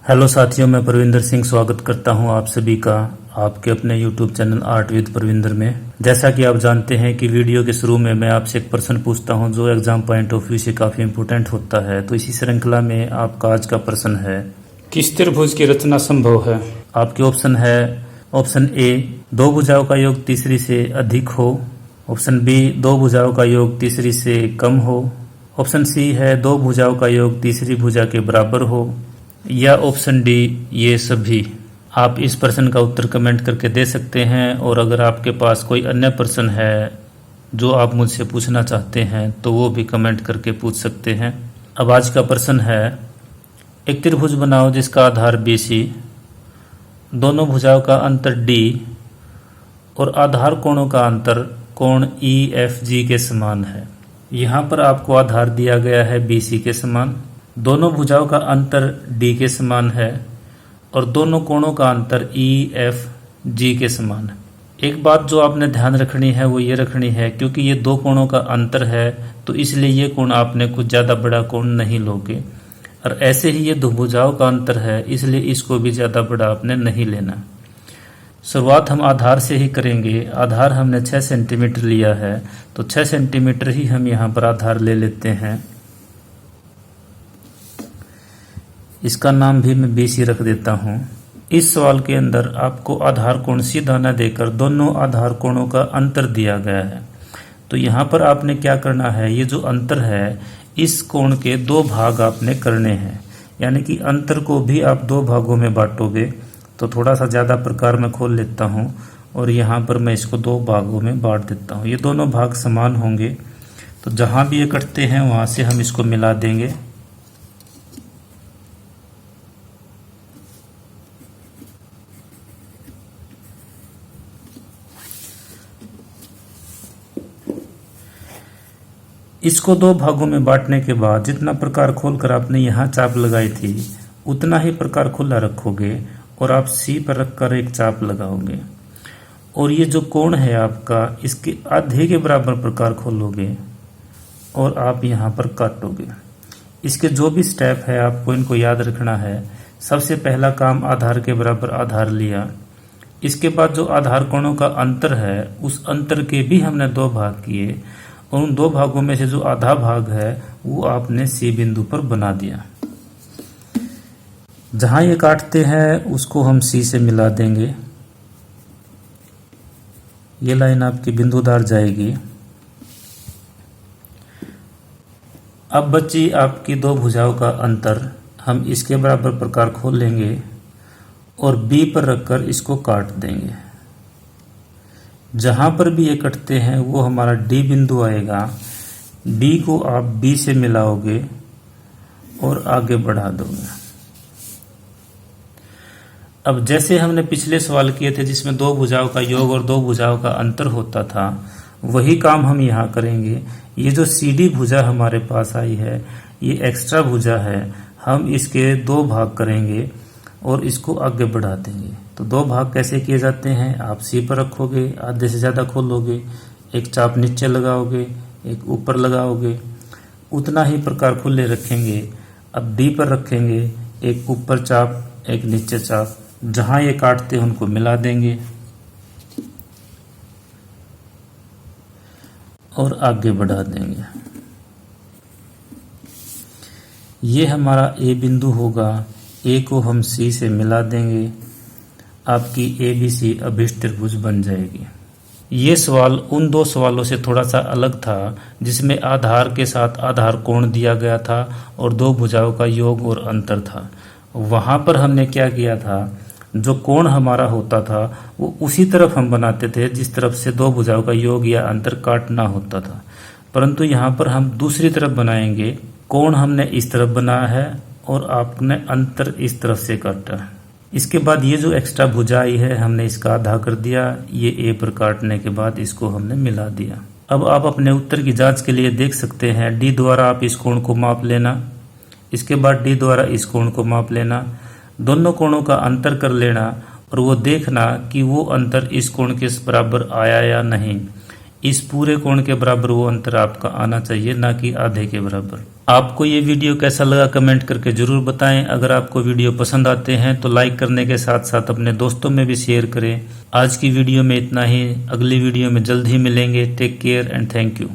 Hello साथियों, मैं परविंदर सिंह स्वागत करता हूं आप सभी का आपके अपने YouTube channel art with Parvinder में। जैसा कि आप जानते हैं कि वीडियो के शुरू में मैं आपसे एक प्रश्न पूछता हूं जो एग्जाम पॉइंट ऑफ व्यू से काफ़ी इंपॉर्टेंट होता है। तो इसी श्रृंखला में आपका आज का प्रश्न है, किस त्रिभुज की रचना संभव है? आपके ऑप्शन है, ऑप्शन ए दो भुजाओं का योग तीसरी से अधिक हो, ऑप्शन बी दो भुजाओं का योग तीसरी से कम हो, ऑप्शन सी है दो भुजाओं का योग तीसरी भुजा के बराबर हो, या ऑप्शन डी ये सभी। आप इस प्रश्न का उत्तर कमेंट करके दे सकते हैं, और अगर आपके पास कोई अन्य प्रश्न है जो आप मुझसे पूछना चाहते हैं तो वो भी कमेंट करके पूछ सकते हैं। अब आज का प्रश्न है, एक त्रिभुज बनाओ जिसका आधार BC, दोनों भुजाओं का अंतर D और आधार कोणों का अंतर कोण EFG के समान है। यहाँ पर आपको आधार दिया गया है BC के समान, दोनों भुजाओं का अंतर D के समान है और दोनों कोणों का अंतर EFG के समान है। एक बात जो आपने ध्यान रखनी है वो ये रखनी है, क्योंकि ये दो कोणों का अंतर है तो इसलिए ये कोण आपने कुछ ज़्यादा बड़ा कोण नहीं लोगे, और ऐसे ही ये दो भुजाओं का अंतर है इसलिए इसको भी ज़्यादा बड़ा आपने नहीं लेना। शुरुआत हम आधार से ही करेंगे। आधार हमने 6 सेंटीमीटर लिया है तो 6 सेंटीमीटर ही हम यहाँ पर आधार ले लेते हैं। इसका नाम भी मैं BC रख देता हूँ। इस सवाल के अंदर आपको आधार कोण सीधा न देकर दोनों आधार कोणों का अंतर दिया गया है। तो यहाँ पर आपने क्या करना है, ये जो अंतर है इस कोण के दो भाग आपने करने हैं, यानी कि अंतर को भी आप दो भागों में बांटोगे। तो थोड़ा सा ज़्यादा प्रकार में खोल लेता हूँ और यहाँ पर मैं इसको दो भागों में बांट देता हूँ। ये दोनों भाग समान होंगे तो जहाँ भी ये कटते हैं वहाँ से हम इसको मिला देंगे। इसको दो भागों में बांटने के बाद जितना प्रकार खोलकर आपने यहाँ चाप लगाई थी उतना ही प्रकार खुला रखोगे और आप C पर रखकर एक चाप लगाओगे, और ये जो कोण है आपका इसके आधे के बराबर प्रकार खोलोगे और आप यहाँ पर काटोगे। इसके जो भी स्टेप है आपको इनको याद रखना है। सबसे पहला काम आधार के बराबर आधार लिया, इसके बाद जो आधार कोणों का अंतर है उस अंतर के भी हमने दो भाग किए, और उन दो भागों में से जो आधा भाग है वो आपने C बिंदु पर बना दिया। जहां ये काटते हैं उसको हम C से मिला देंगे। ये लाइन आपकी बिंदुदार जाएगी। अब बची आपकी दो भुजाओं का अंतर, हम इसके बराबर प्रकार खोल लेंगे और B पर रखकर इसको काट देंगे। जहां पर भी ये कटते हैं वो हमारा D बिंदु आएगा। D को आप B से मिलाओगे और आगे बढ़ा दोगे। अब जैसे हमने पिछले सवाल किए थे जिसमें दो भुजाओं का योग और दो भुजाओं का अंतर होता था, वही काम हम यहाँ करेंगे। ये जो CD भुजा हमारे पास आई है ये एक्स्ट्रा भुजा है, हम इसके दो भाग करेंगे और इसको आगे बढ़ा देंगे। तो दो भाग कैसे किए जाते हैं, आप C पर रखोगे, आधे से ज़्यादा खोलोगे, एक चाप नीचे लगाओगे, एक ऊपर लगाओगे, उतना ही प्रकार खुले रखेंगे। अब D पर रखेंगे, एक ऊपर चाप एक नीचे चाप, जहाँ ये काटते हैं उनको मिला देंगे और आगे बढ़ा देंगे। ये हमारा A बिंदु होगा, A को हम C से मिला देंगे, आपकी ABC अभिष्ट त्रिभुज बन जाएगी। ये सवाल उन दो सवालों से थोड़ा सा अलग था जिसमें आधार के साथ आधार कोण दिया गया था और दो भुजाओं का योग और अंतर था। वहाँ पर हमने क्या किया था, जो कोण हमारा होता था वो उसी तरफ हम बनाते थे जिस तरफ से दो भुजाओं का योग या अंतर काटना होता था, परंतु यहाँ पर हम दूसरी तरफ बनाएंगे। कोण हमने इस तरफ बनाया है और आपने अंतर इस तरफ से काटा है। इसके बाद ये जो एक्स्ट्रा भुजा आई है हमने इसका आधा कर दिया, ये A पर काटने के बाद इसको हमने मिला दिया। अब आप अपने उत्तर की जांच के लिए देख सकते हैं, D द्वारा आप इस कोण को माप लेना, इसके बाद D द्वारा इस कोण को माप लेना, दोनों कोणों का अंतर कर लेना और वो देखना कि वो अंतर इस कोण के बराबर आया या नहीं। इस पूरे कोण के बराबर वो अंतर आपका आना चाहिए, ना कि आधे के बराबर। आपको ये वीडियो कैसा लगा कमेंट करके जरूर बताएं। अगर आपको वीडियो पसंद आते हैं तो लाइक करने के साथ साथ अपने दोस्तों में भी शेयर करें। आज की वीडियो में इतना ही, अगली वीडियो में जल्द ही मिलेंगे। Take care and thank you.